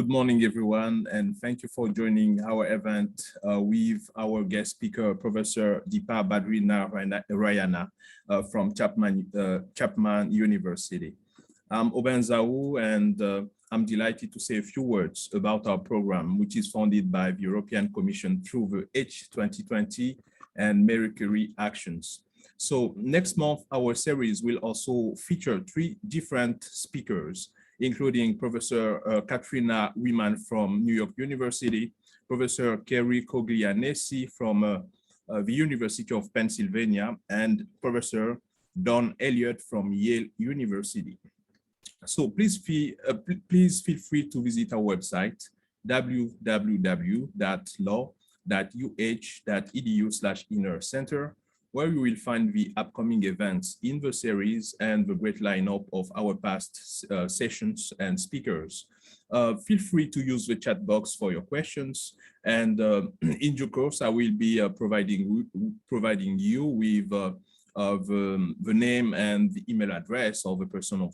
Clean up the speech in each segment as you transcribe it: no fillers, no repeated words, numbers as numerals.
Good morning, everyone, and thank you for joining our event with our guest speaker, Professor Deepa Badrinarayana from Chapman University. I'm Oben Zaou, and I'm delighted to say a few words about our program, which is funded by the European Commission through the H2020 and Marie Curie Actions. So next month, our series will also feature 3 different speakers, including Professor Katrina Wiman from New York University, Professor Kerry Coglianesi from the University of Pennsylvania, and Professor Don Elliott from Yale University. So please feel free to visit our website, www.law.uh.edu/inner-center, where you will find the upcoming events in the series and the great lineup of our past sessions and speakers. Feel free to use the chat box for your questions, and in due course, I will be providing you with the name and the email address of the person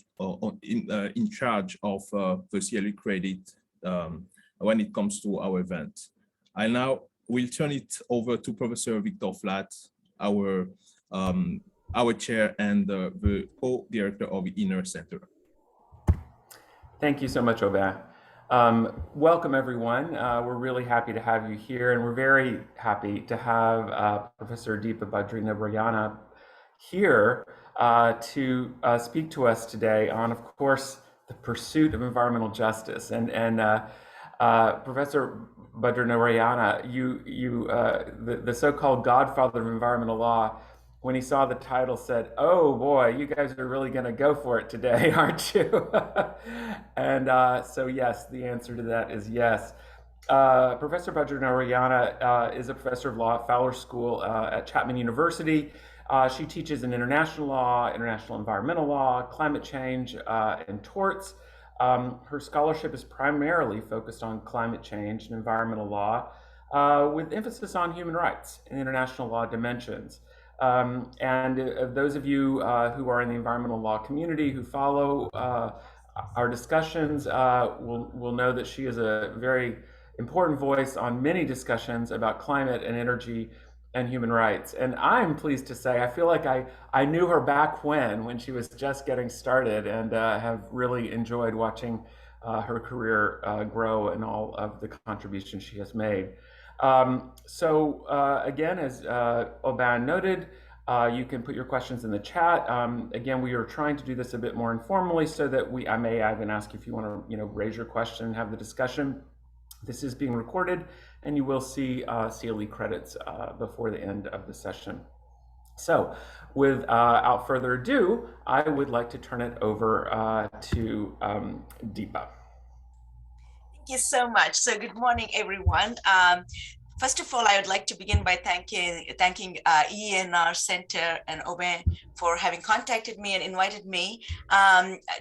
in charge of the CLE credit when it comes to our event. I now will turn it over to Professor Victor Flatt, our chair and the co-director of the Inner Center. Thank you so much, Aubin. Welcome, everyone. We're really happy to have you here, and we're very happy to have Professor Deepa Badrinarayana here to speak to us today on, of course, the pursuit of environmental justice. And Professor Badrinarayana, the so-called godfather of environmental law, when he saw the title, said, "Oh boy, you guys are really going to go for it today, aren't you?" And so yes, the answer to that is yes. Professor Badrinarayana is a professor of law at Fowler School at Chapman University. She teaches in international law, international environmental law, climate change, and torts. Her scholarship is primarily focused on climate change and environmental law, with emphasis on human rights and international law dimensions. And those of you who are in the environmental law community who follow our discussions will know that she is a very important voice on many discussions about climate and energy and human rights. And I'm pleased to say, I feel like I knew her back when she was just getting started, and have really enjoyed watching her career grow and all of the contributions she has made. Again, as Aubin noted, you can put your questions in the chat. Again, we are trying to do this a bit more informally so that I may even ask if you want to raise your question and have the discussion. This is being recorded, and you will see CLE credits before the end of the session. So without further ado, I would like to turn it over to Deepa. Thank you so much. So good morning, everyone. First of all, I would like to begin by thanking ENR Center and Aubin for having contacted me and invited me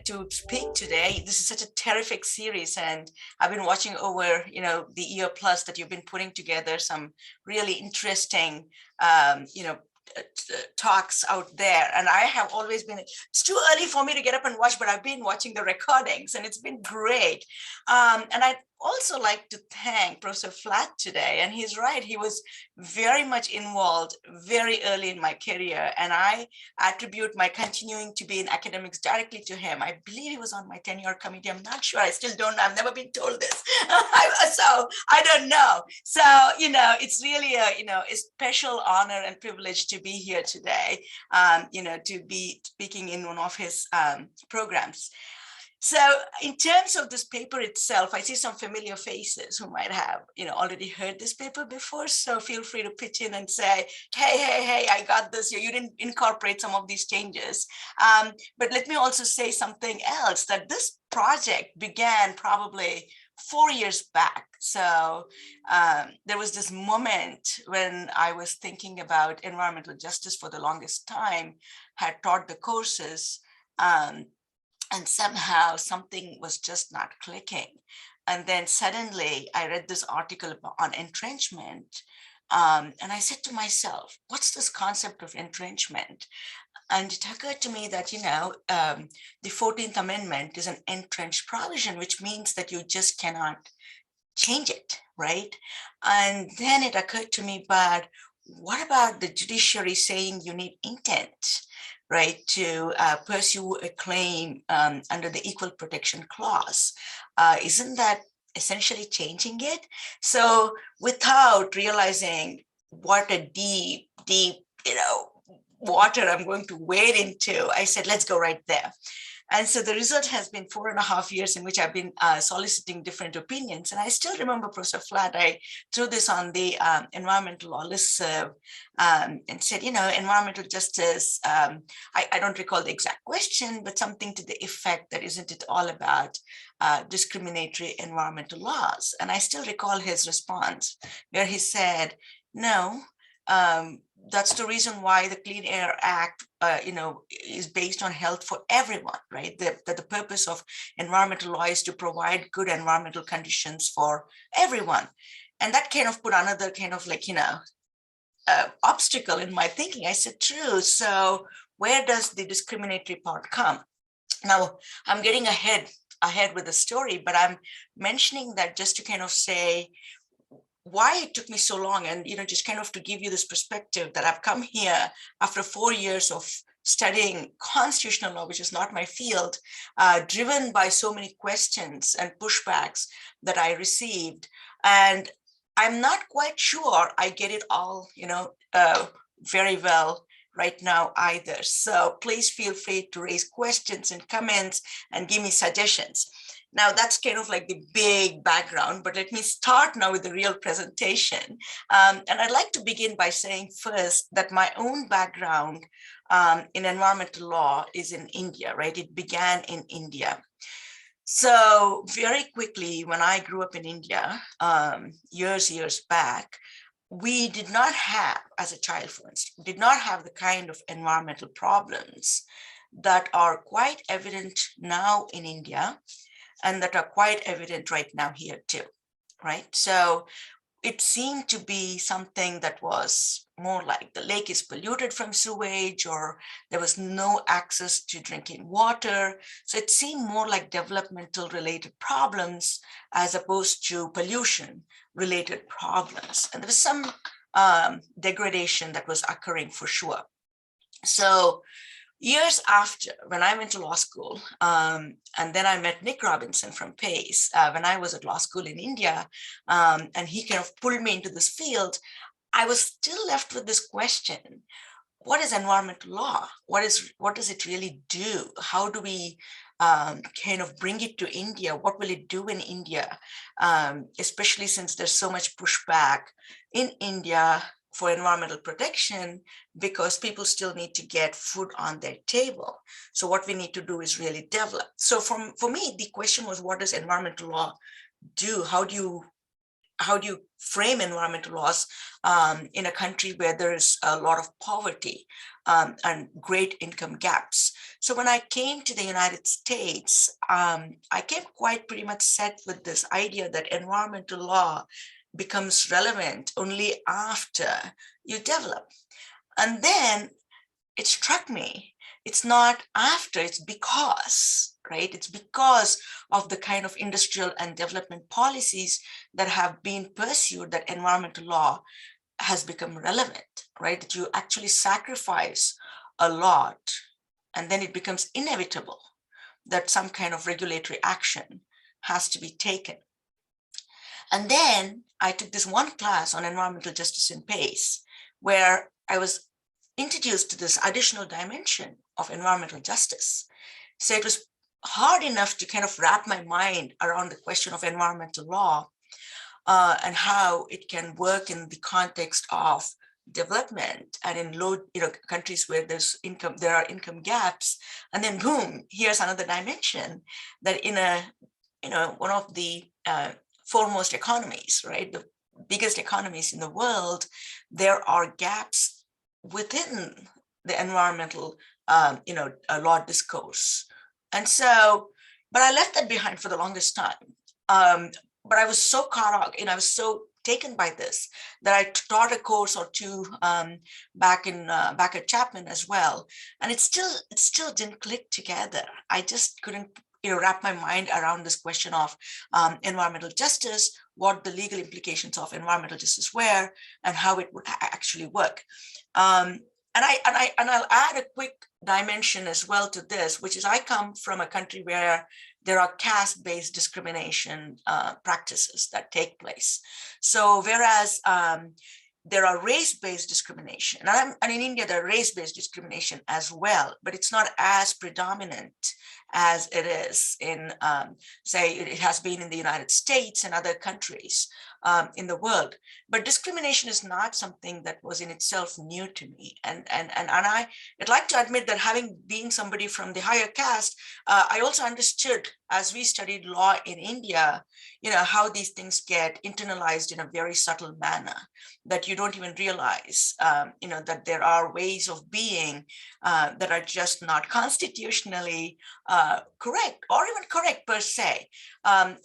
to speak today. This is such a terrific series, and I've been watching over the year plus that you've been putting together some really interesting talks out there. And I have always been, it's too early for me to get up and watch, but I've been watching the recordings and it's been great. And I'd also like to thank Professor Flatt today. And he's right, he was very much involved very early in my career. And I attribute my continuing to be in academics directly to him. I believe he was on my tenure committee. I'm not sure, I still don't know, I've never been told this. So I don't know. So, it's really a special honor and privilege to be here today, to be speaking in one of his programs. So in terms of this paper itself, I see some familiar faces who might have, already heard this paper before. So feel free to pitch in and say, hey, I got this. You didn't incorporate some of these changes. But let me also say something else, that this project began probably 4 years back. So there was this moment when I was thinking about environmental justice for the longest time, had taught the courses, and somehow something was just not clicking. And then suddenly I read this article on entrenchment, And I said to myself, what's this concept of entrenchment? And it occurred to me that, the 14th Amendment is an entrenched provision, which means that you just cannot change it, right? And then it occurred to me, but what about the judiciary saying you need intent, right, to pursue a claim under the Equal Protection Clause? Isn't that essentially changing it? So without realizing what a deep, water I'm going to wade into, I said, let's go right there. And so the result has been 4.5 years in which I've been soliciting different opinions. And I still remember, Professor Flatt, I threw this on the environmental law listserv and said, environmental justice, I don't recall the exact question, but something to the effect that isn't it all about discriminatory environmental laws? And I still recall his response where he said, no, that's the reason why the Clean Air Act, is based on health for everyone, right? That the purpose of environmental law is to provide good environmental conditions for everyone. And that kind of put another kind of obstacle in my thinking. I said, true. So where does the discriminatory part come? Now, I'm getting ahead with the story, but I'm mentioning that just to kind of say, why it took me so long, and just kind of to give you this perspective that I've come here after 4 years of studying constitutional law, which is not my field, driven by so many questions and pushbacks that I received. And I'm not quite sure I get it all, very well right now either. So please feel free to raise questions and comments and give me suggestions. Now that's kind of like the big background, but let me start now with the real presentation. And I'd like to begin by saying first that my own background in environmental law is in India, right? It began in India. So very quickly, when I grew up in India, years back, we did not have, as a child, for instance, did not have the kind of environmental problems that are quite evident now in India, and that are quite evident right now here too, right? So it seemed to be something that was more like the lake is polluted from sewage, or there was no access to drinking water. So it seemed more like developmental related problems as opposed to pollution related problems. And there was some degradation that was occurring for sure. So years after, when I went to law school, and then I met Nick Robinson from PACE when I was at law school in India, and he kind of pulled me into this field, I was still left with this question: what is environmental law? What does it really do? How do we kind of bring it to India? What will it do in India? Especially since there's so much pushback in India for environmental protection, because people still need to get food on their table. So what we need to do is really develop. So for me, the question was, what does environmental law do? How do you frame environmental laws in a country where there is a lot of poverty and great income gaps? So when I came to the United States, I came quite pretty much set with this idea that environmental law becomes relevant only after you develop. And then it struck me, it's not after, it's because, right? It's because of the kind of industrial and development policies that have been pursued that environmental law has become relevant, right? That you actually sacrifice a lot, and then it becomes inevitable that some kind of regulatory action has to be taken. And then I took this one class on environmental justice in PACE, where I was introduced to this additional dimension of environmental justice. So it was hard enough to kind of wrap my mind around the question of environmental law and how it can work in the context of development and in low, countries where there are income gaps. And then boom, here's another dimension that in one of the foremost economies, right? The biggest economies in the world, there are gaps within the environmental, law discourse. And so, but I left that behind for the longest time. But I was so caught up, I was so taken by this that I taught a course or two back at Chapman as well, and it still didn't click together. I just couldn't wrap my mind around this question of environmental justice, what the legal implications of environmental justice were, and how it would actually work. And I'll add a quick dimension as well to this, which is I come from a country where there are caste-based discrimination practices that take place. So whereas there are race-based discrimination, and in India there are race-based discrimination as well, but it's not as predominant as it is in, say, it has been in the United States and other countries in the world. But discrimination is not something that was in itself new to me. And I'd like to admit that having been somebody from the higher caste, I also understood as we studied law in India, how these things get internalized in a very subtle manner that you don't even realize, that there are ways of being that are just not constitutionally correct or even correct per se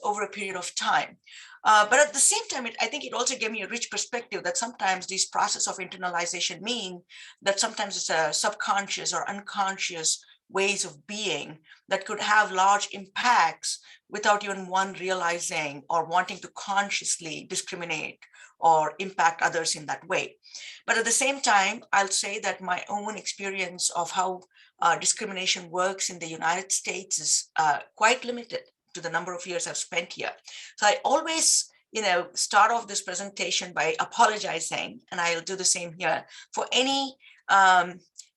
over a period of time. But at the same time, I think it also gave me a rich perspective that sometimes these process of internalization mean that sometimes it's a subconscious or unconscious ways of being that could have large impacts without even one realizing or wanting to consciously discriminate or impact others in that way. But at the same time, I'll say that my own experience of how discrimination works in the United States is quite limited to the number of years I've spent here. So I always, start off this presentation by apologizing, and I'll do the same here, for any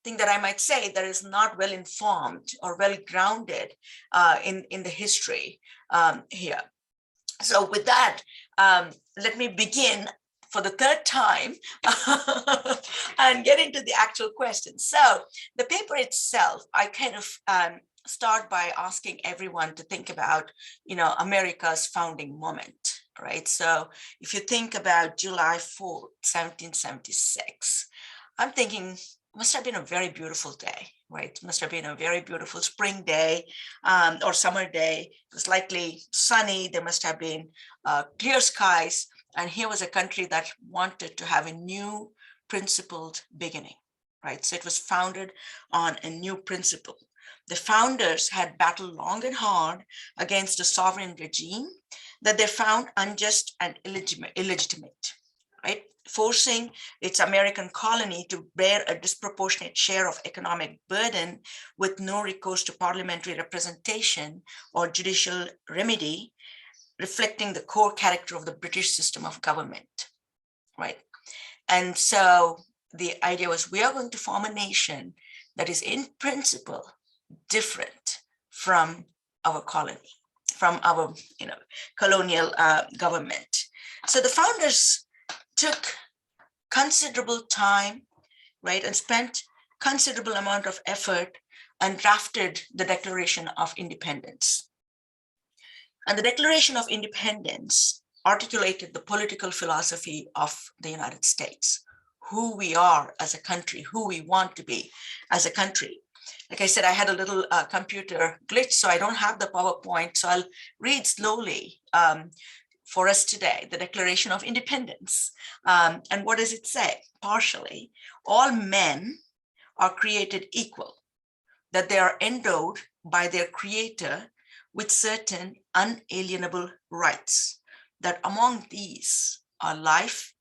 thing that I might say that is not well informed or well grounded in the history here. So with that, let me begin for the third time and get into the actual question. So the paper itself, I kind of start by asking everyone to think about, America's founding moment, right? So if you think about July 4th, 1776, I'm thinking must have been a very beautiful day, right? Must have been a very beautiful spring day or summer day. It was likely sunny. There must have been clear skies. And here was a country that wanted to have a new principled beginning, right? So it was founded on a new principle. The founders had battled long and hard against a sovereign regime that they found unjust and illegitimate, right? Forcing its American colony to bear a disproportionate share of economic burden with no recourse to parliamentary representation or judicial remedy, reflecting the core character of the British system of government, right? And so the idea was, we are going to form a nation that is in principle different from our colony, from our colonial government. So the founders took considerable time, right, and spent considerable amount of effort and drafted the Declaration of Independence. And the Declaration of Independence articulated the political philosophy of the United States, who we are as a country, who we want to be as a country. Like I said, I had a little computer glitch, so I don't have the PowerPoint, so I'll read slowly for us today, the Declaration of Independence. And what does it say? Partially, all men are created equal, that they are endowed by their creator with certain unalienable rights, that among these are life,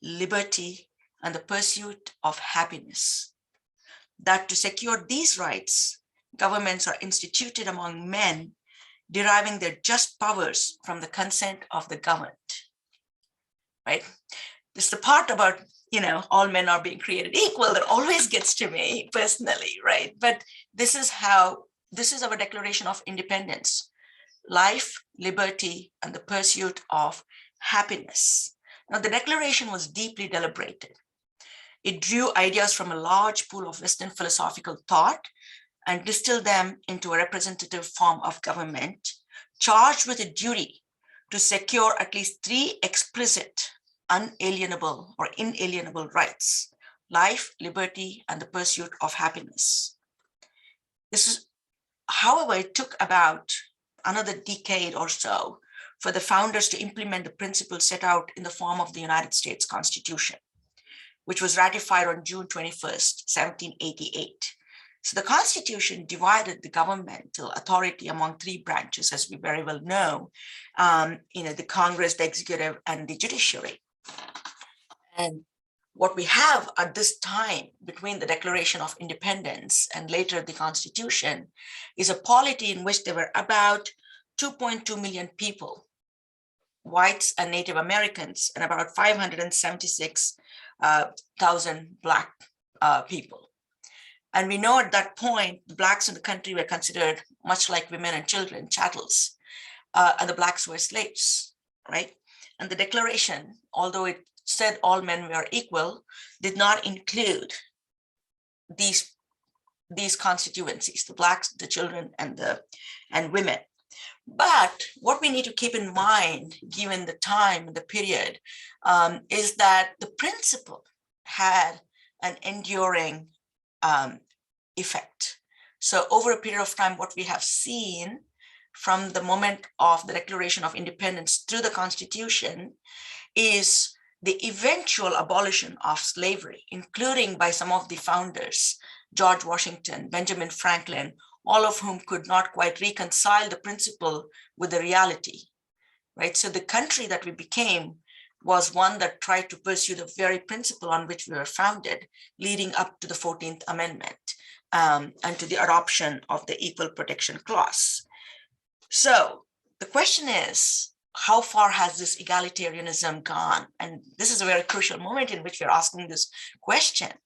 liberty, and the pursuit of happiness. That to secure these rights, governments are instituted among men, deriving their just powers from the consent of the governed, right? This is the part about, all men are being created equal that always gets to me personally, right? But this is our Declaration of Independence: life, liberty, and the pursuit of happiness. Now, the Declaration was deeply deliberated. It drew ideas from a large pool of Western philosophical thought and distilled them into a representative form of government, charged with a duty to secure at least 3 explicit, unalienable or inalienable rights: life, liberty, and the pursuit of happiness. However, it took about another decade or so for the founders to implement the principles set out in the form of the United States Constitution, which was ratified on June 21st, 1788. So the Constitution divided the governmental authority among three branches, as we very well know, the Congress, the executive, and the judiciary. And what we have at this time between the Declaration of Independence and later the Constitution is a polity in which there were about 2.2 million people, whites and Native Americans, and about 576,000 Black people. And we know at that point, the Blacks in the country were considered much like women and children, chattels, and the Blacks were slaves, right? And the Declaration, although it said all men were equal, did not include these constituencies, the Blacks, the children, and women. But what we need to keep in mind, given the time and the period, is that the principle had an enduring effect. So over a period of time, what we have seen from the moment of the Declaration of Independence through the Constitution is the eventual abolition of slavery, including by some of the founders, George Washington, Benjamin Franklin, all of whom could not quite reconcile the principle with the reality, right? So the country that we became was one that tried to pursue the very principle on which we were founded, leading up to the 14th Amendment and to the adoption of the Equal Protection Clause. So the question is, how far has this egalitarianism gone? And this is a very crucial moment in which we're asking this question.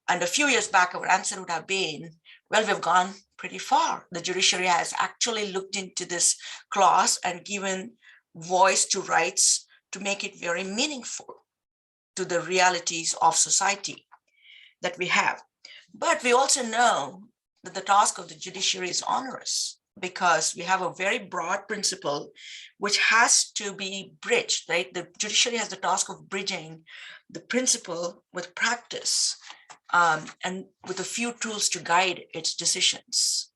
And a few years back, our answer would have been, well, we've gone pretty far. The judiciary has actually looked into this clause and given voice to rights to make it very meaningful to the realities of society that we have. But we also know that the task of the judiciary is onerous, because we have a very broad principle which has to be bridged, right? The judiciary has the task of bridging the principle with practice and with a few tools to guide its decisions.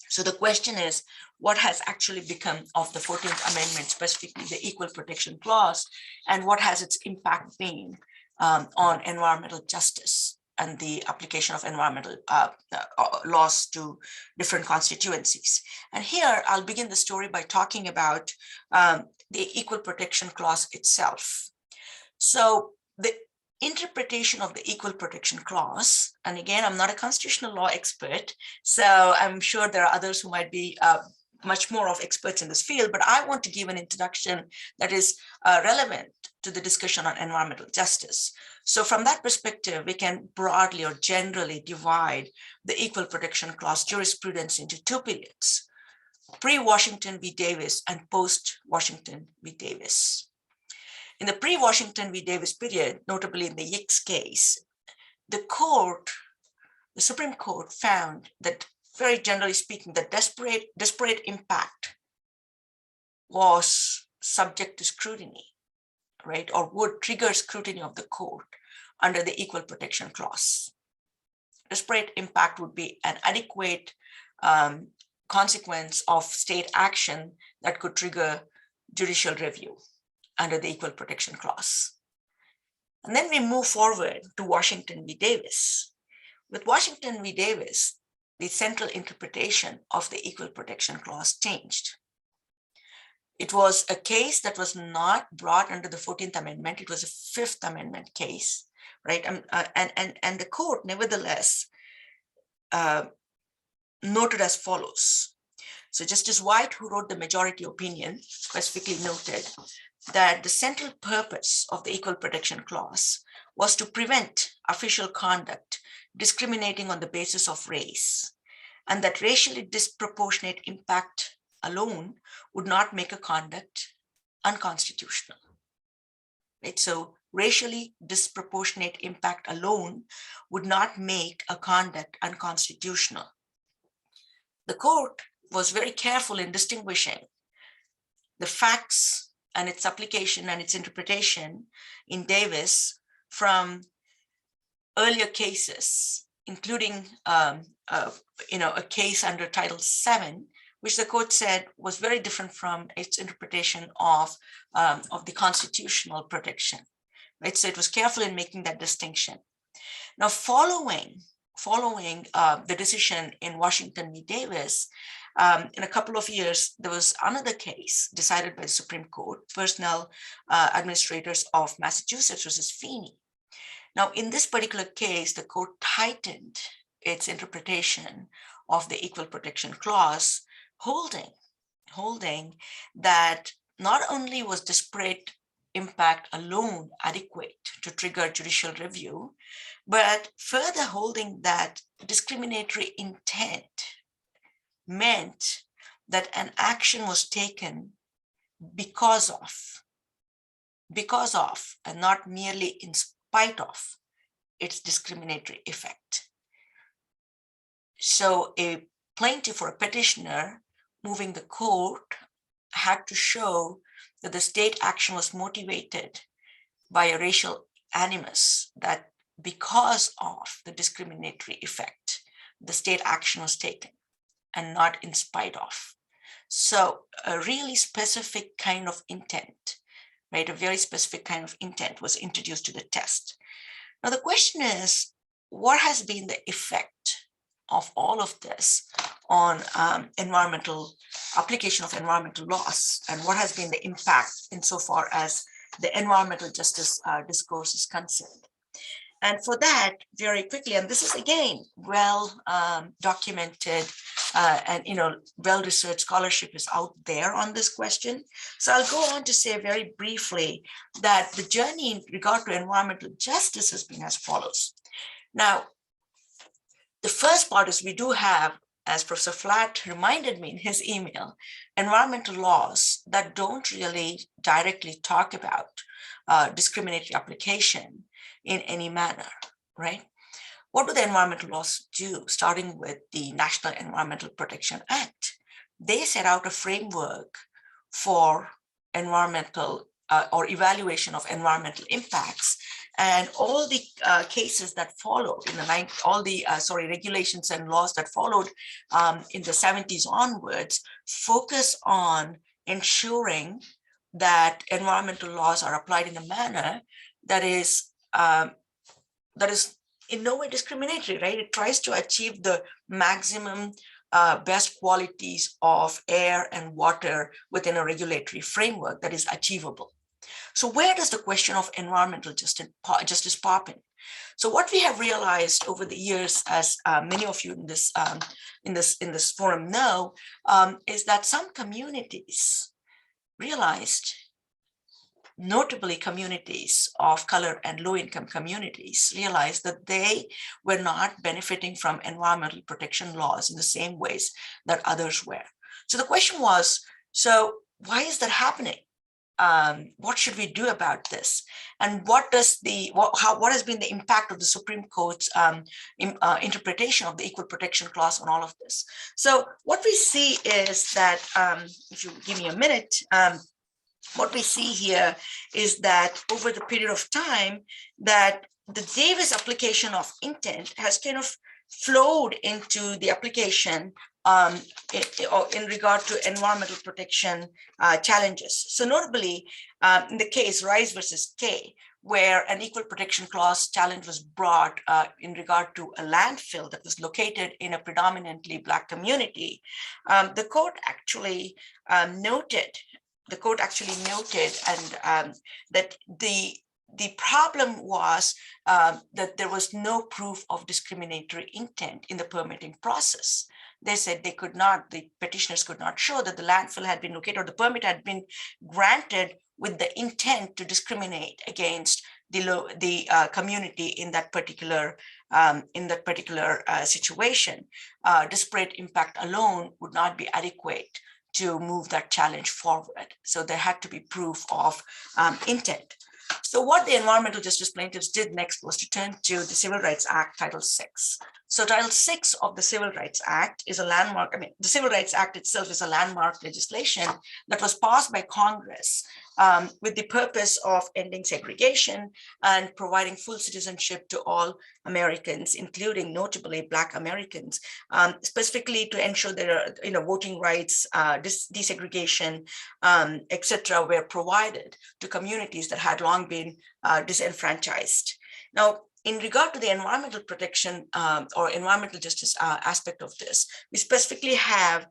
So the question is, what has actually become of the 14th Amendment, specifically the Equal Protection Clause, and what has its impact been on environmental justice and the application of environmental laws to different constituencies? And here I'll begin the story by talking about the Equal Protection Clause itself. So the interpretation of the Equal Protection Clause, and again, I'm not a constitutional law expert, so I'm sure there are others who might be much more of experts in this field, but I want to give an introduction that is relevant to the discussion on environmental justice. So from that perspective, we can broadly or generally divide the Equal Protection Clause jurisprudence into two periods: pre-Washington v. Davis and post-Washington v. Davis. In the pre-Washington v. Davis period, notably in the Hicks case, the Supreme Court found that, very generally speaking, the disparate impact was subject to scrutiny, right, or would trigger scrutiny of the court under the Equal Protection Clause. Disparate impact would be an adequate consequence of state action that could trigger judicial review under the Equal Protection Clause. And then we move forward to Washington v. Davis. With Washington v. Davis, the central interpretation of the Equal Protection Clause changed. It was a case that was not brought under the 14th Amendment. It was a Fifth Amendment case, right? And the court nevertheless noted as follows. So Justice White, who wrote the majority opinion, specifically noted that the central purpose of the Equal Protection Clause was to prevent official conduct discriminating on the basis of race, and that racially disproportionate impact alone would not make a conduct unconstitutional. Right? So racially disproportionate impact alone would not make a conduct unconstitutional. The court was very careful in distinguishing the facts and its application and its interpretation in Davis from earlier cases, including a case under Title VII, which the court said was very different from its interpretation of the constitutional protection. Right? So it was careful in making that distinction. Now, following the decision in Washington v. Davis, in a couple of years, there was another case decided by the Supreme Court, Personnel Administrators of Massachusetts versus Feeney. Now, in this particular case, the court tightened its interpretation of the Equal Protection Clause, holding that not only was disparate impact alone adequate to trigger judicial review, but further holding that discriminatory intent meant that an action was taken because of, and not merely in spite of its discriminatory effect. So a plaintiff or a petitioner moving the court had to show that the state action was motivated by a racial animus, that because of the discriminatory effect, the state action was taken and not in spite of. So a really specific kind of intent, right? A very specific kind of intent was introduced to the test. Now the question is, what has been the effect of all of this on environmental application of environmental laws, and what has been the impact insofar as the environmental justice discourse is concerned? And for that, very quickly, and this is again well documented and well-researched scholarship is out there on this question. So I'll go on to say very briefly that the journey in regard to environmental justice has been as follows. Now, the first part is we do have, as Professor Flatt reminded me in his email, environmental laws that don't really directly talk about discriminatory application in any manner, right? What do the environmental laws do? Starting with the National Environmental Protection Act. They set out a framework for environmental or evaluation of environmental impacts, and all the cases that followed in the regulations and laws that followed in the 70s onwards focus on ensuring that environmental laws are applied in a manner that is in no way discriminatory, right? It tries to achieve the maximum best qualities of air and water within a regulatory framework that is achievable. So where does the question of environmental justice pop in? So what we have realized over the years, as many of you in this forum know, is that some communities realized, notably communities of color and low-income communities, realized that they were not benefiting from environmental protection laws in the same ways that others were. So the question was, so why is that happening? What should we do about this? And what has been the impact of the Supreme Court's interpretation of the Equal Protection Clause on all of this? So what we see is that, if you give me a minute, what we see here is that over the period of time that the Davis application of intent has kind of flowed into the application in regard to environmental protection challenges. So notably, in the case Rice versus Kay, where an Equal Protection Clause challenge was brought in regard to a landfill that was located in a predominantly Black community, the court actually noted and that the problem was that there was no proof of discriminatory intent in the permitting process. They said the petitioners could not show that the landfill had been located or the permit had been granted with the intent to discriminate against the community in that particular situation. Disparate impact alone would not be adequate to move that challenge forward. So there had to be proof of intent. So what the environmental justice plaintiffs did next was to turn to the Civil Rights Act, Title VI. So Title VI of the Civil Rights Act is a landmark. I mean, the Civil Rights Act itself is a landmark legislation that was passed by Congress with the purpose of ending segregation and providing full citizenship to all Americans, including notably Black Americans, specifically to ensure that voting rights, desegregation, etc., were provided to communities that had long been disenfranchised. Now, in regard to the environmental protection or environmental justice aspect of this, we specifically have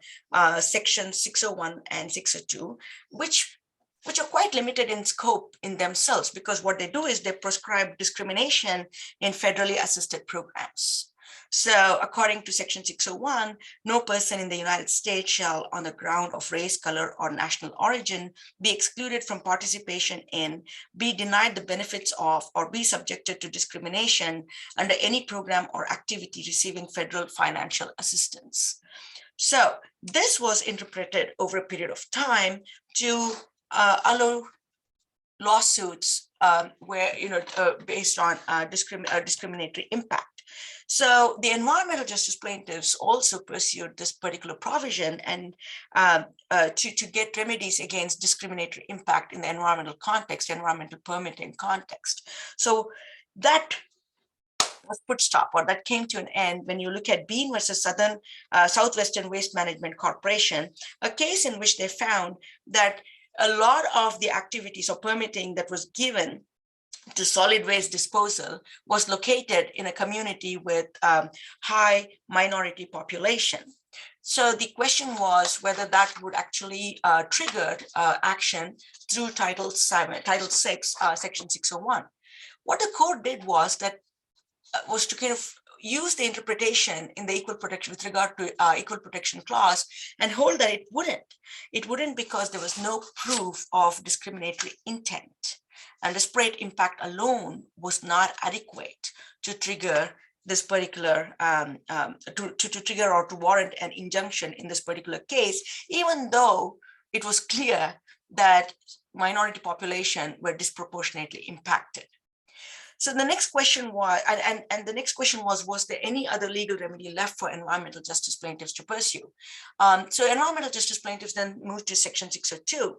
Section 601 and 602, which are quite limited in scope in themselves, because what they do is they prescribe discrimination in federally assisted programs. So according to Section 601, no person in the United States shall, on the ground of race, color, or national origin, be excluded from participation in, be denied the benefits of, or be subjected to discrimination under any program or activity receiving federal financial assistance. So this was interpreted over a period of time to allow lawsuits where based on discriminatory impact. So the environmental justice plaintiffs also pursued this particular provision and to get remedies against discriminatory impact in the environmental context, environmental permitting context. So that was put stop, or that came to an end when you look at Bean versus Southwestern Waste Management Corporation, a case in which they found that a lot of the activities or permitting that was given to solid waste disposal was located in a community with high minority population. So the question was whether that would actually trigger action through Title VI, Section 601. What the court did was to kind of use the interpretation in the equal protection with regard to equal protection clause and hold that it wouldn't. It wouldn't because there was no proof of discriminatory intent. And disparate impact alone was not adequate to trigger this particular, to trigger or to warrant an injunction in this particular case, even though it was clear that minority population were disproportionately impacted. So the next question was, and the next question was there any other legal remedy left for environmental justice plaintiffs to pursue? So environmental justice plaintiffs then moved to Section 602.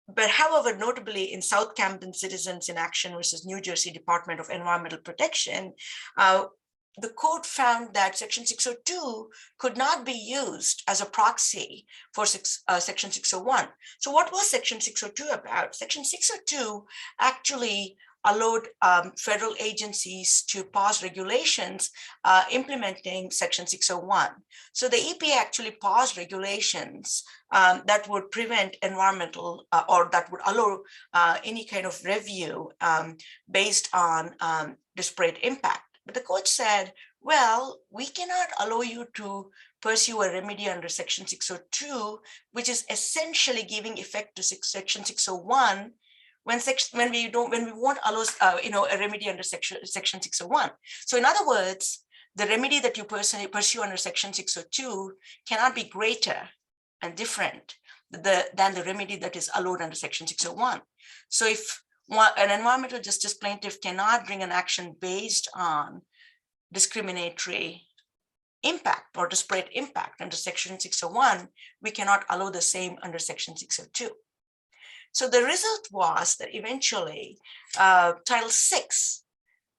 But however, notably in South Camden Citizens in Action versus New Jersey Department of Environmental Protection, the court found that Section 602 could not be used as a proxy for Section 601. So what was Section 602 about? Section 602 actually allowed federal agencies to pass regulations implementing Section 601. So the EPA actually passed regulations that would prevent environmental or that would allow any kind of review based on disparate impact. But the court said, well, we cannot allow you to pursue a remedy under Section 602, which is essentially giving effect to Section 601 when we won't allow a remedy under Section 601. So in other words, the remedy that you personally pursue under Section 602 cannot be greater and different than the remedy that is allowed under Section 601. So if an environmental justice plaintiff cannot bring an action based on discriminatory impact or disparate impact under Section 601, we cannot allow the same under Section 602. So the result was that eventually Title VI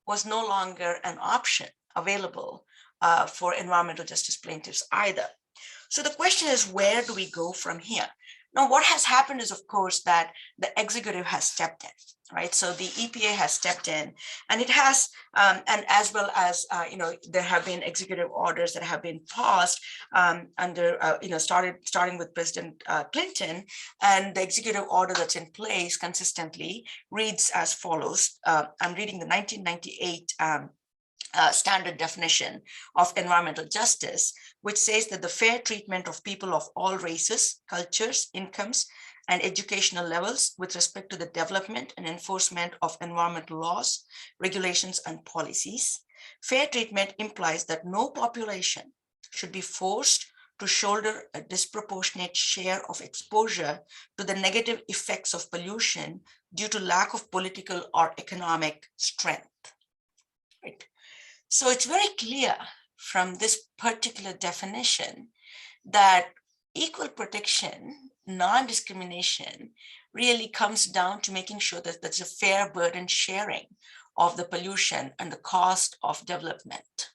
was no longer an option available for environmental justice plaintiffs either. So the question is, where do we go from here? Now, what has happened is, of course, that the executive has stepped in, right? So the EPA has stepped in, and it has, and as well as, there have been executive orders that have been passed under, starting with President Clinton, and the executive order that's in place consistently reads as follows. I'm reading the 1998 standard definition of environmental justice, which says that the fair treatment of people of all races, cultures, incomes, and educational levels with respect to the development and enforcement of environmental laws, regulations, and policies. Fair treatment implies that no population should be forced to shoulder a disproportionate share of exposure to the negative effects of pollution due to lack of political or economic strength. Right? So it's very clear from this particular definition that equal protection, non-discrimination really comes down to making sure that there's a fair burden sharing of the pollution and the cost of development.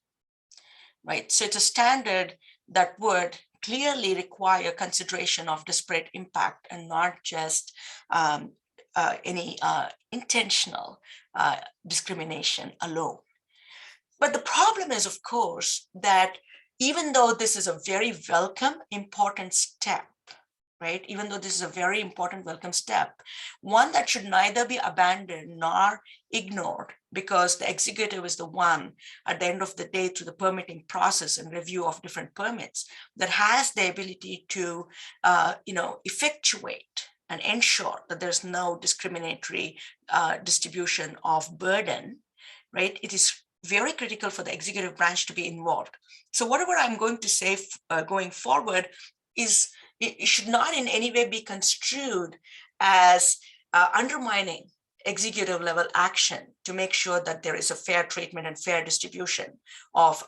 Right? So it's a standard that would clearly require consideration of disparate impact and not just any intentional discrimination alone. But the problem is, of course, that even though this is a very welcome, important step, right? Even though this is a very important, welcome step, one that should neither be abandoned nor ignored, because the executive is the one at the end of the day through the permitting process and review of different permits that has the ability to, effectuate and ensure that there's no discriminatory distribution of burden, right? It is very critical for the executive branch to be involved. So whatever I'm going to say going forward is it should not in any way be construed as undermining executive level action to make sure that there is a fair treatment and fair distribution of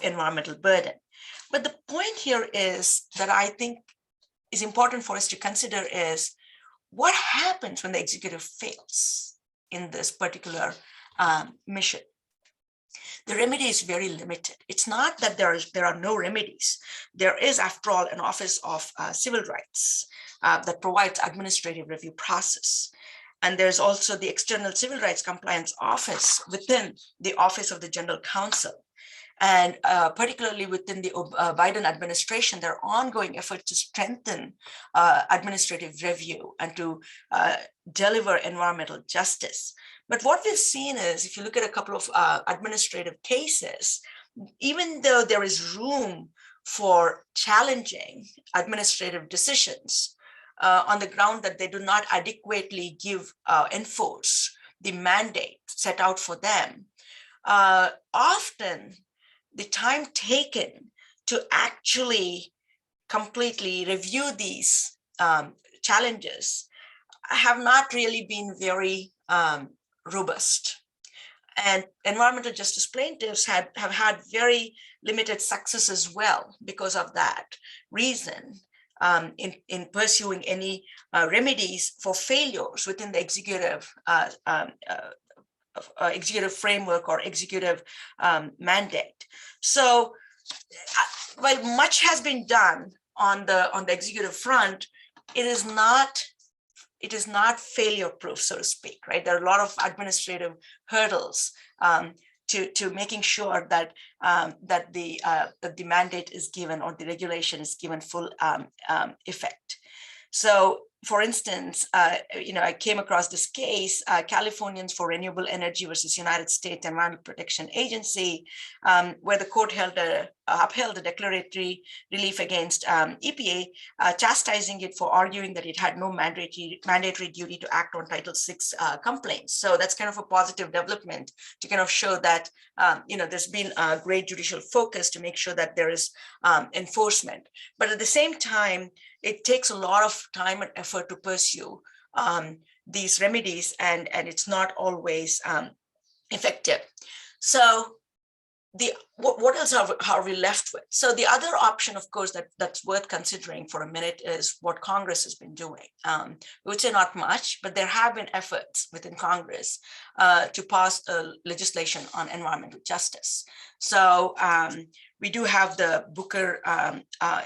environmental burden. But the point here is that I think is important for us to consider is what happens when the executive fails in this particular mission. The remedy is very limited. It's not that there are no remedies. There is, after all, an Office of Civil Rights that provides administrative review process. And there's also the External Civil Rights Compliance Office within the Office of the General Counsel. And particularly within the Biden administration, there are ongoing efforts to strengthen administrative review and to deliver environmental justice. But what we've seen is, if you look at a couple of administrative cases, even though there is room for challenging administrative decisions on the ground that they do not adequately enforce the mandate set out for them, often the time taken to actually completely review these challenges have not really been very robust. And environmental justice plaintiffs have had very limited success as well because of that reason in pursuing any remedies for failures within the executive framework or executive mandate. So while much has been done on the executive front, it is not failure proof, so to speak, right? There are a lot of administrative hurdles to making sure that that the mandate is given or the regulation is given full effect. So, for instance, I came across this case, Californians for Renewable Energy versus United States Environmental Protection Agency, where the court upheld the declaratory relief against EPA, chastising it for arguing that it had no mandatory duty to act on Title VI complaints. So that's kind of a positive development to kind of show that there's been a great judicial focus to make sure that there is enforcement. But at the same time, it takes a lot of time and effort to pursue these remedies, and it's not always effective. So what else are we left with? So the other option, of course, that's worth considering for a minute is what Congress has been doing. We would say not much, but there have been efforts within Congress to pass legislation on environmental justice. So we do have the Booker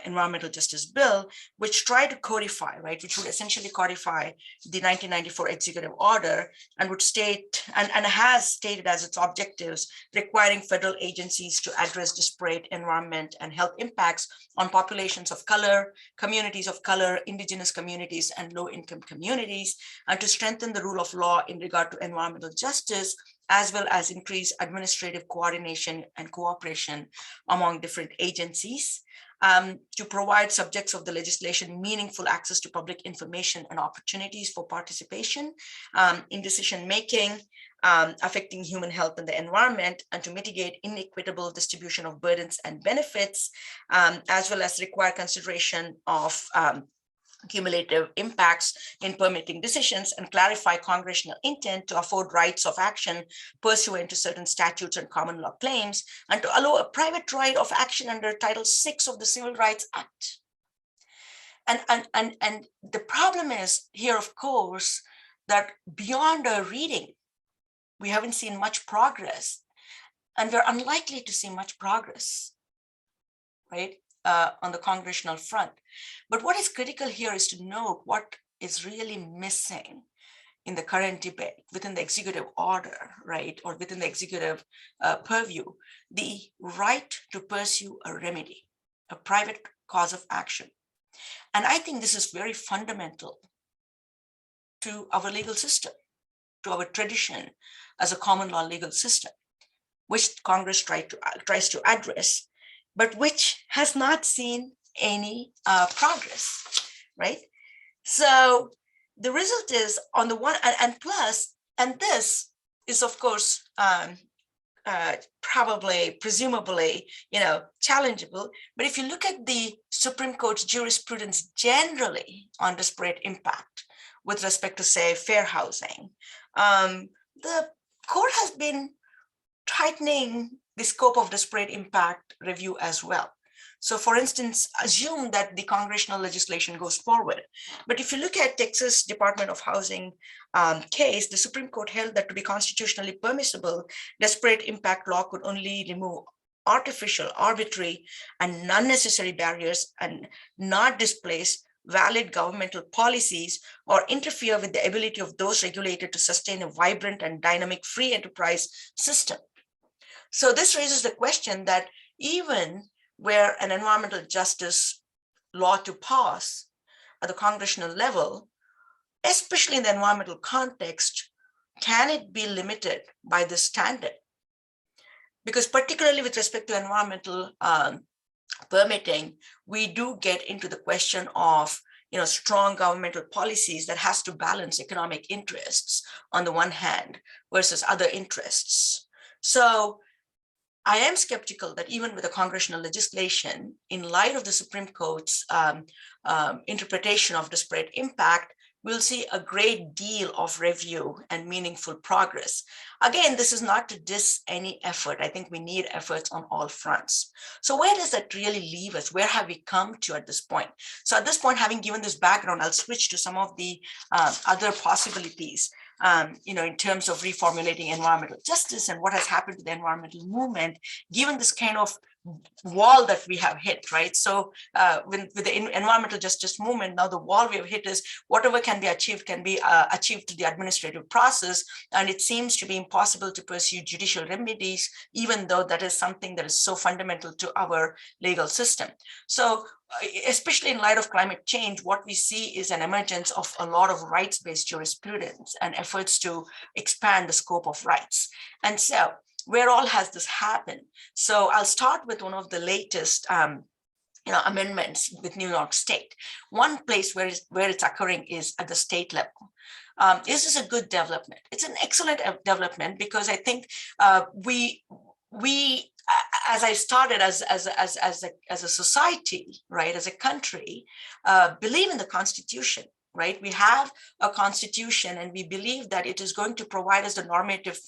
Environmental Justice Bill, which tried to codify, right, which would essentially codify the 1994 executive order and would state, and has stated as its objectives, requiring federal agencies to address disparate environment and health impacts on populations of color, communities of color, indigenous communities, and low-income communities, and to strengthen the rule of law in regard to environmental justice, as well as increase administrative coordination and cooperation among different agencies. to provide subjects of the legislation meaningful access to public information and opportunities for participation in decision-making affecting human health and the environment, and to mitigate inequitable distribution of burdens and benefits, as well as require consideration of cumulative impacts in permitting decisions, and clarify congressional intent to afford rights of action pursuant to certain statutes and common law claims, and to allow a private right of action under Title VI of the Civil Rights Act. And the problem is here, of course, that beyond our reading, we haven't seen much progress, and we're unlikely to see much progress, right, on the congressional front. But what is critical here is to note what is really missing in the current debate within the executive order, right, or within the executive purview, the right to pursue a remedy, a private cause of action. And I think this is very fundamental to our legal system, to our tradition as a common law legal system, which Congress tries to address, but which has not seen any progress, right? So the result is on the one, and plus, and this is of course probably, presumably, challengeable. But if you look at the Supreme Court's jurisprudence generally on disparate impact with respect to, say, fair housing, the court has been tightening the scope of disparate impact review as well. So for instance, assume that the congressional legislation goes forward. But if you look at Texas Department of Housing case, the Supreme Court held that to be constitutionally permissible, disparate impact law could only remove artificial, arbitrary, and unnecessary barriers and not displace valid governmental policies or interfere with the ability of those regulated to sustain a vibrant and dynamic free enterprise system. So this raises the question that even where an environmental justice law to pass at the congressional level, especially in the environmental context, can it be limited by this standard? Because particularly with respect to environmental permitting, we do get into the question of strong governmental policies that has to balance economic interests on the one hand versus other interests. So I am skeptical that even with the congressional legislation, in light of the Supreme Court's interpretation of disparate impact, we'll see a great deal of review and meaningful progress. Again, this is not to diss any effort. I think we need efforts on all fronts. So where does that really leave us? Where have we come to at this point? So at this point, having given this background, I'll switch to some of the other possibilities. In terms of reformulating environmental justice and what has happened to the environmental movement, given this kind of wall that we have hit, right? So with the environmental justice movement, now the wall we have hit is whatever can be achieved achieved through the administrative process. And it seems to be impossible to pursue judicial remedies, even though that is something that is so fundamental to our legal system. So especially in light of climate change, what we see is an emergence of a lot of rights-based jurisprudence and efforts to expand the scope of rights. And so where all has this happened? So I'll start with one of the latest amendments with New York State. One place where it's occurring is at the state level. Is this a good development? It's an excellent development because I think we as I started as a society, right, as a country, believe in the Constitution, right? We have a Constitution and we believe that it is going to provide us the normative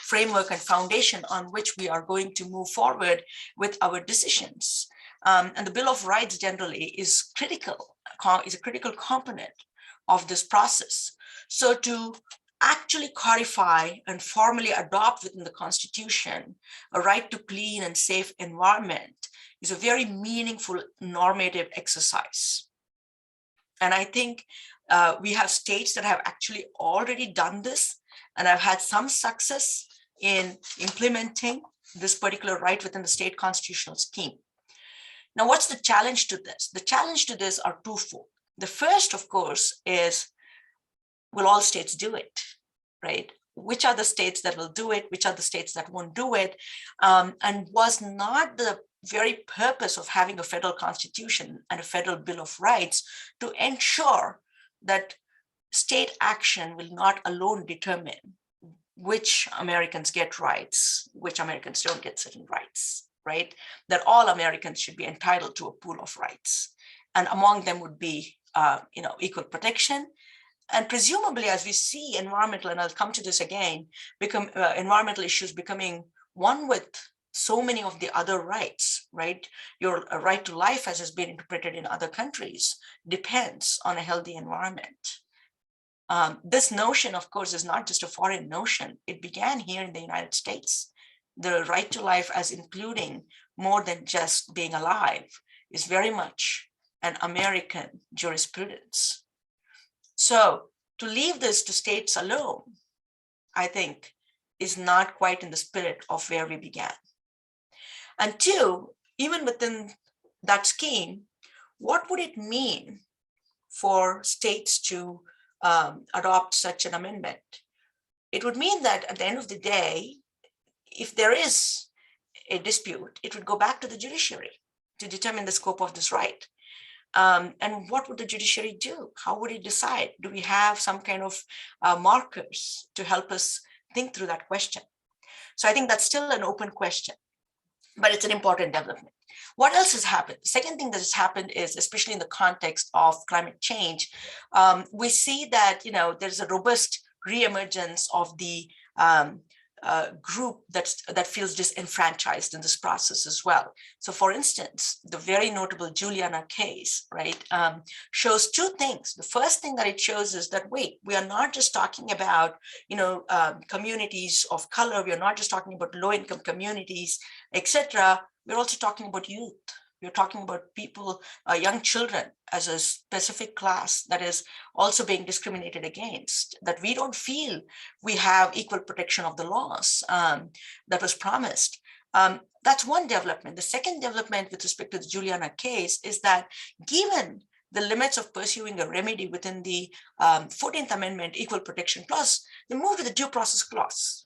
framework and foundation on which we are going to move forward with our decisions. And the Bill of Rights generally is a critical component of this process. So to actually codify and formally adopt within the Constitution a right to clean and safe environment is a very meaningful normative exercise. And I think we have states that have actually already done this and have had some success in implementing this particular right within the state constitutional scheme. Now, what's the challenge to this? The challenge to this are twofold. The first, of course, is will all states do it, right? Which are the states that will do it? Which are the states that won't do it? And was not the very purpose of having a federal constitution and a federal bill of rights to ensure that state action will not alone determine which Americans get rights, which Americans don't get certain rights, right? That all Americans should be entitled to a pool of rights. And among them would be, equal protection. And presumably, as we see environmental, and I'll come to this again, environmental issues becoming one with so many of the other rights, right? Your right to life, as has been interpreted in other countries, depends on a healthy environment. This notion, of course, is not just a foreign notion. It began here in the United States. The right to life as including more than just being alive is very much an American jurisprudence. So to leave this to states alone, I think, is not quite in the spirit of where we began. And two, even within that scheme, what would it mean for states to adopt such an amendment? It would mean that at the end of the day, if there is a dispute, it would go back to the judiciary to determine the scope of this right. And what would the judiciary do? How would it decide? Do we have some kind of markers to help us think through that question? So I think that's still an open question, but it's an important development. What else has happened? The second thing that has happened is, especially in the context of climate change, we see that there's a robust reemergence of the group that feels disenfranchised in this process as well. So, for instance, the very notable Juliana case, right, shows two things. The first thing that it shows is that, wait, we are not just talking about, communities of color. We are not just talking about low-income communities, etc. We're also talking about youth. We're talking about people, young children, as a specific class that is also being discriminated against, that we don't feel we have equal protection of the laws that was promised. That's one development. The second development with respect to the Juliana case is that given the limits of pursuing a remedy within the 14th Amendment Equal Protection Clause, they move to the Due Process Clause.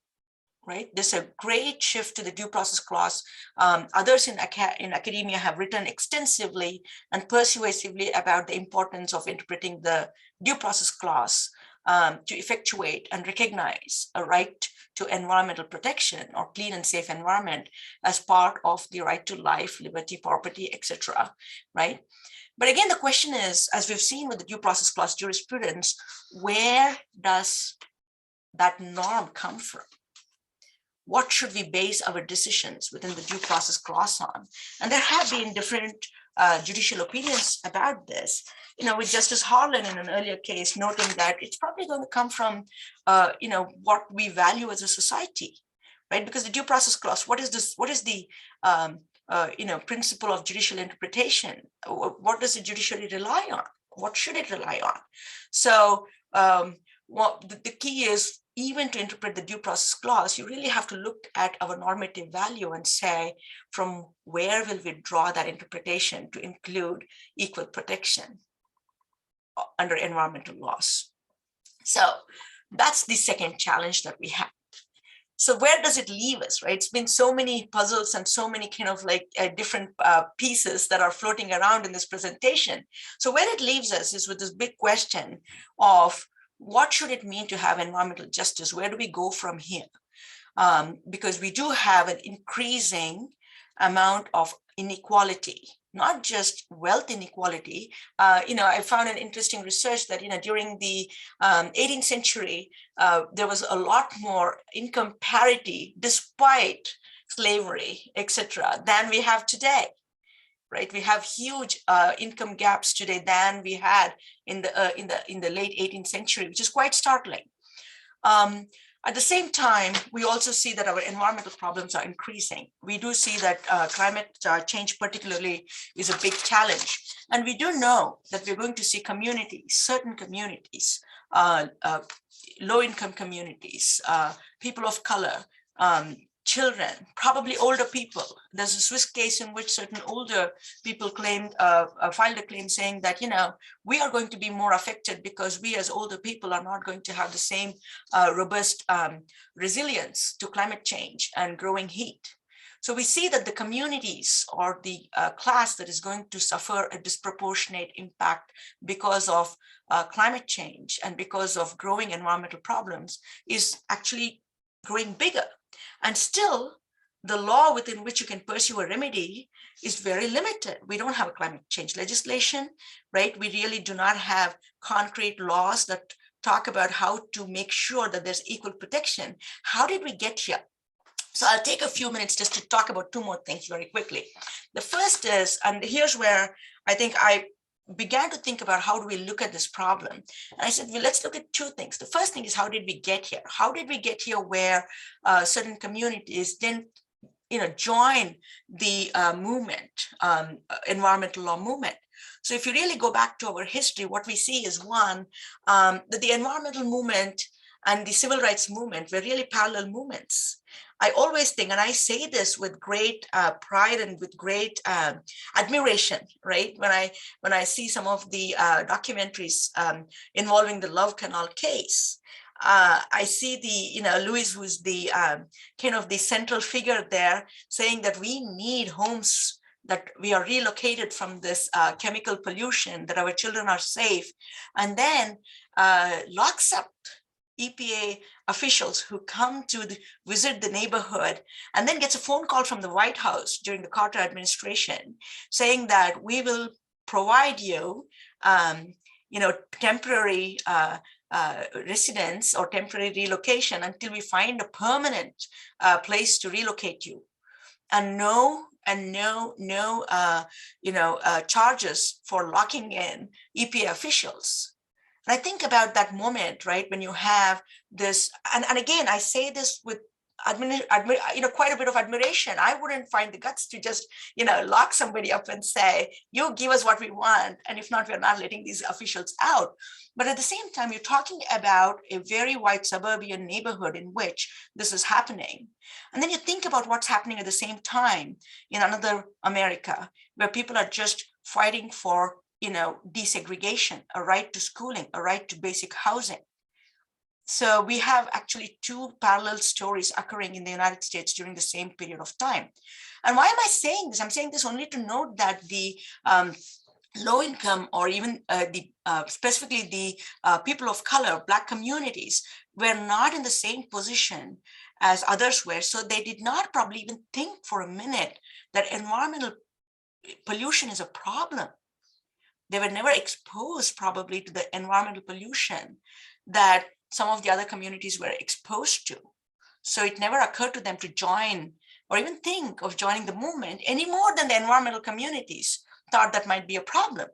Right? There's a great shift to the due process clause. Others in academia have written extensively and persuasively about the importance of interpreting the due process clause to effectuate and recognize a right to environmental protection or clean and safe environment as part of the right to life, liberty, property, etc. Right? But again, the question is, as we've seen with the due process clause jurisprudence, where does that norm come from? What should we base our decisions within the due process clause on? And there have been different judicial opinions about this. With Justice Harlan in an earlier case noting that it's probably going to come from, what we value as a society, right? Because the due process clause, what is this? What is the, principle of judicial interpretation? What does the judiciary rely on? What should it rely on? So, the key is, even to interpret the due process clause, you really have to look at our normative value and say, from where will we draw that interpretation to include equal protection under environmental laws? So that's the second challenge that we have. So where does it leave us, right? It's been so many puzzles and so many kind of different pieces that are floating around in this presentation. So where it leaves us is with this big question of, what should it mean to have environmental justice? Where do we go from here? Because we do have an increasing amount of inequality, not just wealth inequality. I found an interesting research that, during the 18th century, there was a lot more income parity despite slavery, etc., than we have today. Right, we have huge income gaps today than we had in the late 18th century, which is quite startling. At the same time, we also see that our environmental problems are increasing. We do see that climate change particularly is a big challenge. And we do know that we're going to see communities, certain communities, low-income communities, people of color, children, probably older people. There's a Swiss case in which certain older people filed a claim saying that, we are going to be more affected because we as older people are not going to have the same robust resilience to climate change and growing heat. So we see that the communities or the class that is going to suffer a disproportionate impact because of climate change and because of growing environmental problems is actually growing bigger. And still, the law within which you can pursue a remedy is very limited. We don't have a climate change legislation, right? We really do not have concrete laws that talk about how to make sure that there's equal protection. How did we get here? So I'll take a few minutes just to talk about two more things very quickly. The first is, and here's where I think I began to think about how do we look at this problem. And I said, well, let's look at two things. The first thing is, how did we get here? How did we get here where certain communities didn't join the environmental law movement? So if you really go back to our history, what we see is one, that the environmental movement and the civil rights movement were really parallel movements. I always think, and I say this with great pride and with great admiration, right? When I see some of the documentaries involving the Love Canal case, I see Louis, who's the kind of the central figure there, saying that we need homes, that we are relocated from this chemical pollution, that our children are safe, and then locks up EPA officials who come to visit the neighborhood, and then gets a phone call from the White House during the Carter administration saying that we will provide you, temporary residence or temporary relocation until we find a permanent place to relocate you, and no charges for locking in EPA officials. And I think about that moment, right, when you have this, and again, I say this with quite a bit of admiration. I wouldn't find the guts to just, lock somebody up and say, you give us what we want, and if not, we're not letting these officials out. But at the same time, you're talking about a very white suburban neighborhood in which this is happening. And then you think about what's happening at the same time in another America, where people are just fighting for desegregation, a right to schooling, a right to basic housing. So we have actually two parallel stories occurring in the United States during the same period of time. And why am I saying this? I'm saying this only to note that the low income, or even specifically the people of color, Black communities, were not in the same position as others were. So they did not probably even think for a minute that environmental pollution is a problem. They were never exposed probably to the environmental pollution that some of the other communities were exposed to. So it never occurred to them to join or even think of joining the movement any more than the environmental communities thought that might be a problem,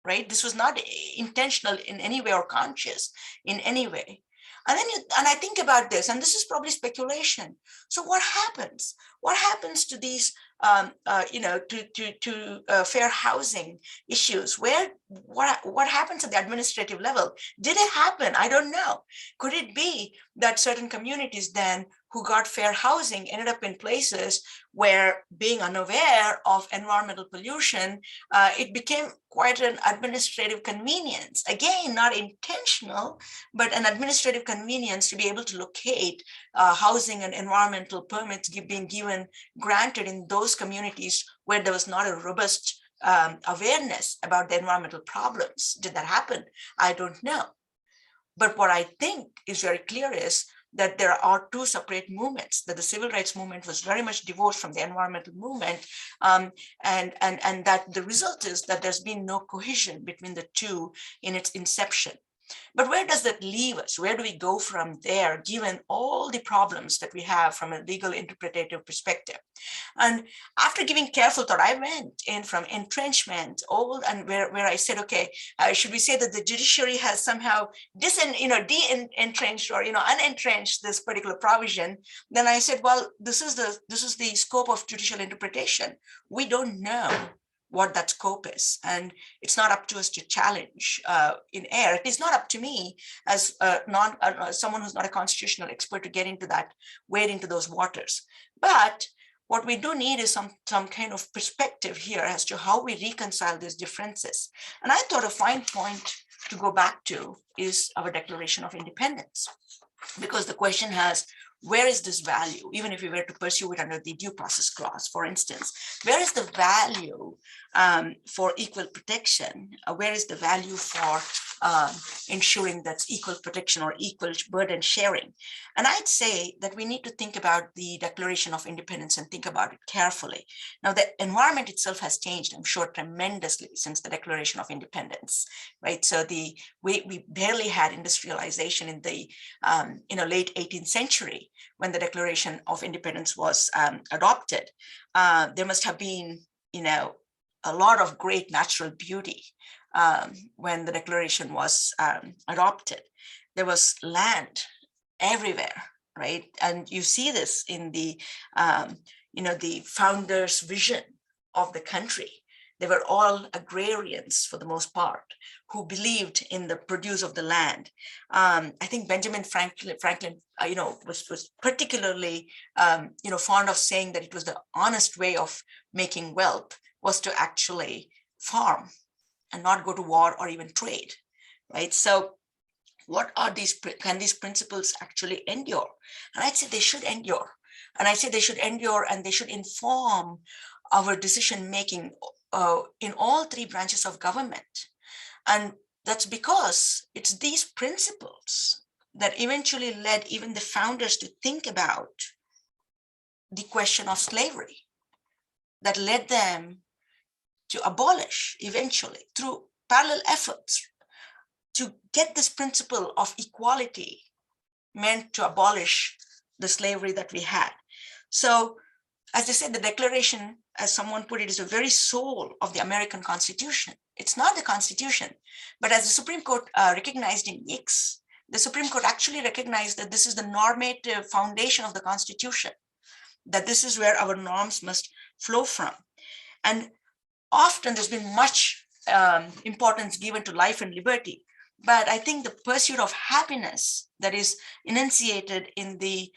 right? This was not intentional in any way or conscious in any way. And I think about this, and this is probably speculation. So what happens? What happens to these, fair housing issues? What happens at the administrative level? Did it happen? I don't know. Could it be that certain communities then who got fair housing ended up in places where, being unaware of environmental pollution, it became quite an administrative convenience. Again, not intentional, but an administrative convenience to be able to locate housing and environmental permits being granted in those communities where there was not a robust awareness about the environmental problems. Did that happen? I don't know. But what I think is very clear is that there are two separate movements, that the civil rights movement was very much divorced from the environmental movement, and that the result is that there's been no cohesion between the two in its inception. But where does that leave us? Where do we go from there, given all the problems that we have from a legal interpretative perspective? And after giving careful thought, I went in from entrenchment, and where I said, okay, should we say that the judiciary has somehow de-entrenched or unentrenched this particular provision? Then I said, well, this is the scope of judicial interpretation. We don't know what that scope is, and it's not up to us to challenge in air. It is not up to me as someone who's not a constitutional expert to get into that, wade into those waters. But what we do need is some kind of perspective here as to how we reconcile these differences. And I thought a fine point to go back to is our Declaration of Independence, because the question has, where is this value, even if we were to pursue it under the due process clause, for instance, where is the value for equal protection? Where is the value for ensuring that's equal protection or equal burden sharing? And I'd say that we need to think about the Declaration of Independence and think about it carefully. Now, the environment itself has changed, I'm sure, tremendously since the Declaration of Independence, right? So we barely had industrialization in the late 18th century when the Declaration of Independence was adopted. There must have been, a lot of great natural beauty when the Declaration was adopted. There was land everywhere, right? And you see this in the founders' vision of the country. They were all agrarians for the most part, who believed in the produce of the land. I think Benjamin Franklin, was particularly, fond of saying that it was the honest way of making wealth was to actually farm and not go to war or even trade, right? So what are can these principles actually endure? And I'd say they should endure. And I say they should endure and they should inform our decision-making in all three branches of government. And that's because it's these principles that eventually led even the founders to think about the question of slavery, that led them to abolish eventually through parallel efforts to get this principle of equality meant to abolish the slavery that we had. So as I said, the Declaration, as someone put it, is the very soul of the American Constitution. It's not the Constitution, but as the Supreme Court recognized in Hicks, the Supreme Court actually recognized that this is the normative foundation of the Constitution, that this is where our norms must flow from. And often there's been much importance given to life and liberty, but I think the pursuit of happiness that is enunciated in the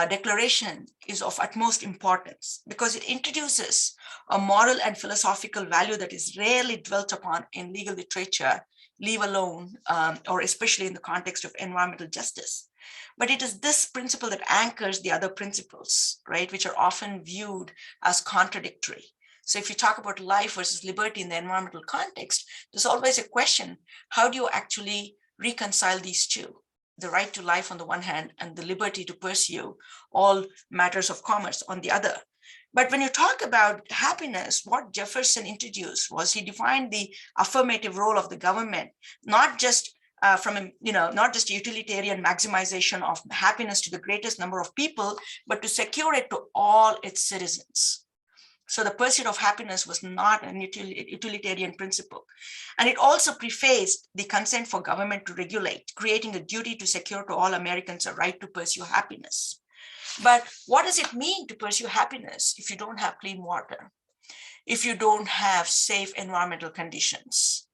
Declaration is of utmost importance because it introduces a moral and philosophical value that is rarely dwelt upon in legal literature, leave alone, or especially in the context of environmental justice. But it is this principle that anchors the other principles, right, which are often viewed as contradictory. So if you talk about life versus liberty in the environmental context, there's always a question, how do you actually reconcile these two? The right to life on the one hand and the liberty to pursue all matters of commerce on the other. But when you talk about happiness, what Jefferson introduced was he defined the affirmative role of the government, not just not just utilitarian maximization of happiness to the greatest number of people, but to secure it to all its citizens. So the pursuit of happiness was not a utilitarian principle. And it also prefaced the consent for government to regulate, creating a duty to secure to all Americans a right to pursue happiness. But what does it mean to pursue happiness if you don't have clean water, if you don't have safe environmental conditions?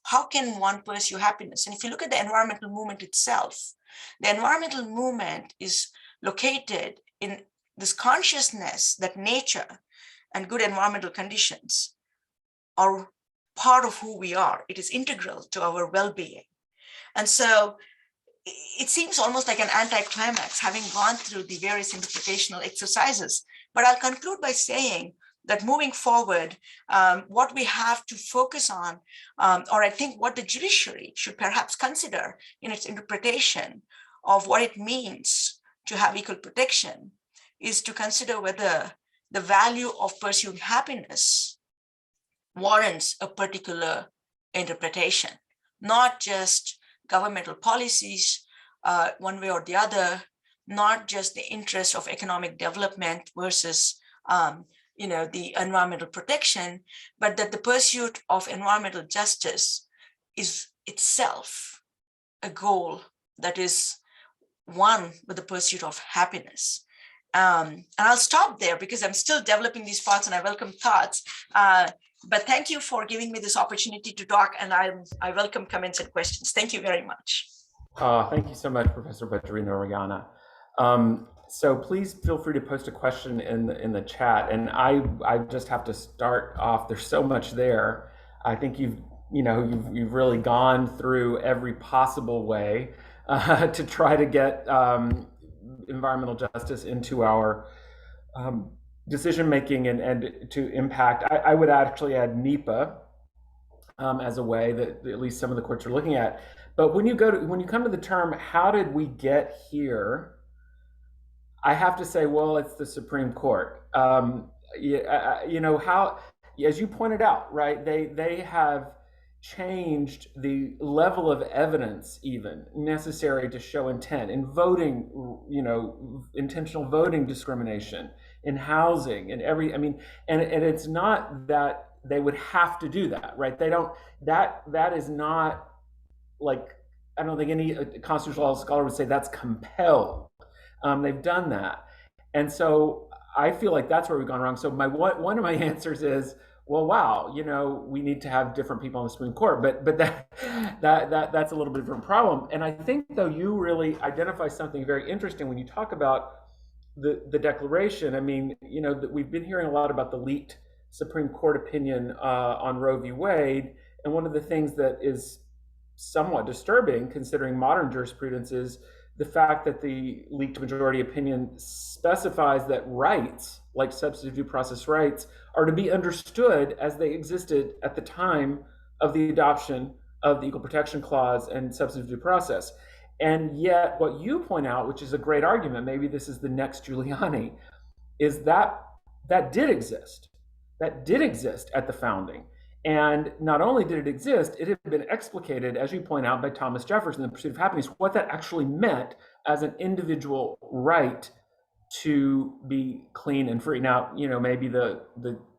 How can one pursue happiness? And if you look at the environmental movement itself, the environmental movement is located in this consciousness that nature and good environmental conditions are part of who we are. It is integral to our well-being. And so it seems almost like an anticlimax having gone through the various interpretational exercises. But I'll conclude by saying that moving forward, what we have to focus on, or I think what the judiciary should perhaps consider in its interpretation of what it means to have equal protection, is to consider whether the value of pursuing happiness warrants a particular interpretation, not just governmental policies one way or the other, not just the interest of economic development versus the environmental protection, but that the pursuit of environmental justice is itself a goal that is one with the pursuit of happiness. And I'll stop there because I'm still developing these thoughts and I welcome thoughts. But thank you for giving me this opportunity to talk, and I welcome comments and questions. Thank you very much. Thank you so much, Professor Badrina Rayana. So please feel free to post a question in the chat. And I just have to start off. There's so much there. I think you've really gone through every possible way to try to get environmental justice into our decision making and to impact. I would actually add NEPA as a way that at least some of the courts are looking at. But when you come to the term, how did we get here? I have to say, well, it's the Supreme Court. You know how, as you pointed out, right? They have changed the level of evidence even necessary to show intent in voting, you know, intentional voting discrimination, in housing, and and it's not that they would have to do that, right? They don't. That is not like, I don't think any constitutional law scholar would say that's compelled. They've done that, and so I feel like that's where we've gone wrong. So one of my answers is, well, wow, you know, we need to have different people on the Supreme Court, but that's a little bit different problem. And I think, though, you really identify something very interesting when you talk about the Declaration. I mean, you know, we've been hearing a lot about the leaked Supreme Court opinion on Roe v. Wade, and one of the things that is somewhat disturbing, considering modern jurisprudence, is the fact that the leaked majority opinion specifies that rights, like substantive due process rights, are to be understood as they existed at the time of the adoption of the Equal Protection Clause and substantive due process. And yet, what you point out, which is a great argument, maybe this is the next Giuliani, is that did exist. That did exist at the founding. And not only did it exist, it had been explicated, as you point out, by Thomas Jefferson in The Pursuit of Happiness, what that actually meant as an individual right to be clean and free. Now, you know, maybe the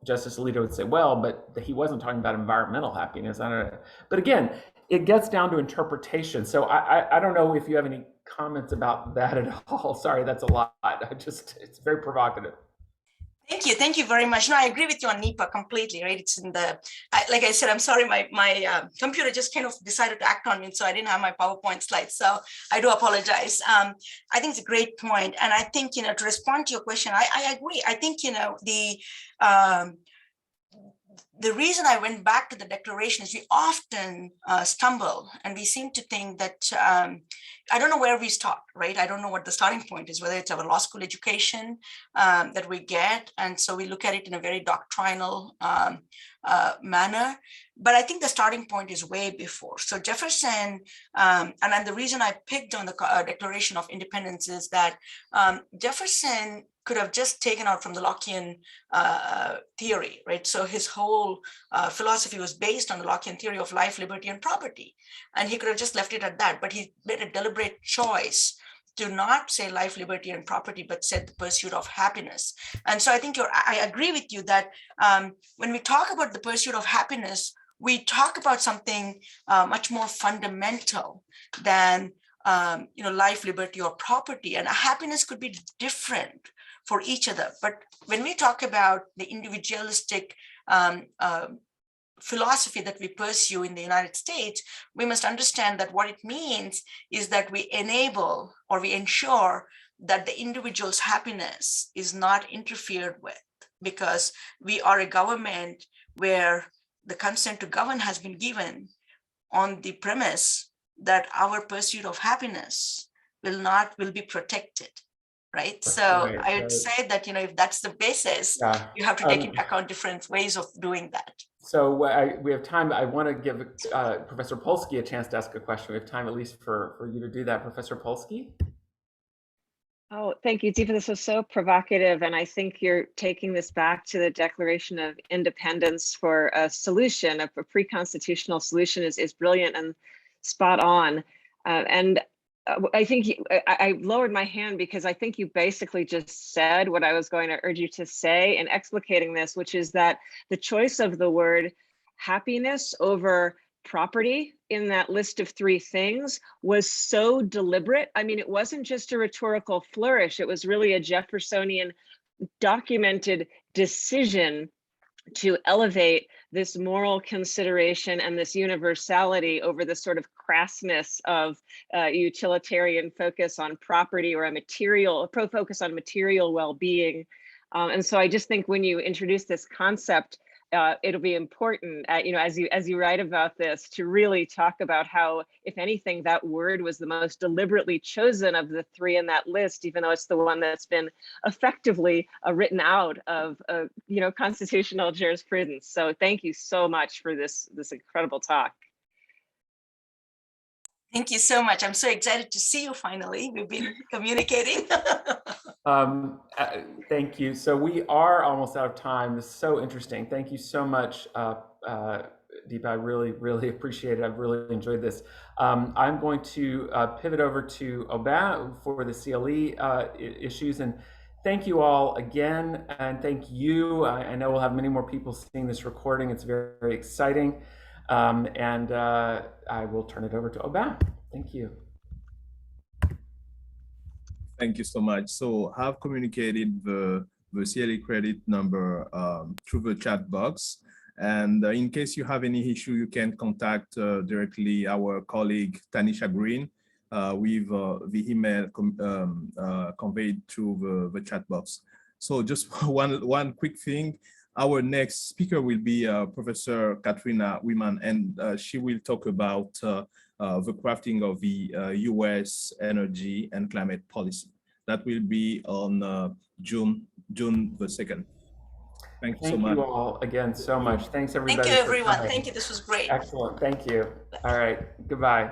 Justice Alito would say, well, but he wasn't talking about environmental happiness. I don't know. But again, it gets down to interpretation. So I don't know if you have any comments about that at all. Sorry, that's a lot. It's very provocative. Thank you very much. No, I agree with you on NEPA completely, right? It's in like I said, I'm sorry, my computer just kind of decided to act on me, so I didn't have my PowerPoint slides, so I do apologize. I think it's a great point. And I think, you know, to respond to your question, I agree. I think, you know, the reason I went back to the Declaration is we often stumble and we seem to think that, I don't know where we start, right? I don't know what the starting point is, whether it's our law school education that we get. And so we look at it in a very doctrinal manner. But I think the starting point is way before. So Jefferson, and then the reason I picked on the Declaration of Independence is that Jefferson could have just taken out from the Lockean theory, right? So his whole philosophy was based on the Lockean theory of life, liberty, and property. And he could have just left it at that, but he made a deliberate choice to not say life, liberty, and property, but said the pursuit of happiness. And so I think I agree with you that when we talk about the pursuit of happiness, we talk about something much more fundamental than you know, life, liberty, or property. And happiness could be different for each other. But when we talk about the individualistic philosophy that we pursue in the United States, we must understand that what it means is that we enable or we ensure that the individual's happiness is not interfered with, because we are a government where the consent to govern has been given on the premise that our pursuit of happiness will be protected. Right. So Right, I would say that, you know, if that's the basis, yeah. you have to take into account different ways of doing that. So we have time. I want to give Professor Polsky a chance to ask a question. We have time at least for you to do that, Professor Polsky. Oh, thank you, Deepa. This was so provocative. And I think you're taking this back to the Declaration of Independence for a solution, a pre-constitutional solution is brilliant and spot on. And I think I lowered my hand because I think you basically just said what I was going to urge you to say in explicating this, which is that the choice of the word happiness over property in that list of three things was so deliberate. I mean, it wasn't just a rhetorical flourish. It was really a Jeffersonian documented decision to elevate this moral consideration and this universality over the sort of crassness of utilitarian focus on property or a focus on material well-being. And so I just think when you introduce this concept it'll be important, as you write about this, to really talk about how, if anything, that word was the most deliberately chosen of the three in that list, even though it's the one that's been effectively written out of constitutional jurisprudence. So thank you so much for this incredible talk. Thank you so much. I'm so excited to see you finally. We've been communicating. Thank you. So we are almost out of time. This is so interesting. Thank you so much, Deepa. I really, really appreciate it. I've really enjoyed this. I'm going to pivot over to Aubin for the CLE issues. And thank you all again. And thank you. I know we'll have many more people seeing this recording. It's very, very exciting. And I will turn it over to Aubin. Thank you. Thank you so much. So I've communicated the CLE credit number through the chat box. And in case you have any issue, you can contact directly our colleague, Tanisha Green, with the email conveyed through the chat box. So just one quick thing. Our next speaker will be Professor Katrina Wiman, and she will talk about the crafting of the US energy and climate policy. That will be on June the 2nd. Thank you so much. Thank you all again so much. Thanks everybody. Thank you, everyone. Thank you. This was great. Excellent. Thank you. All right. Goodbye.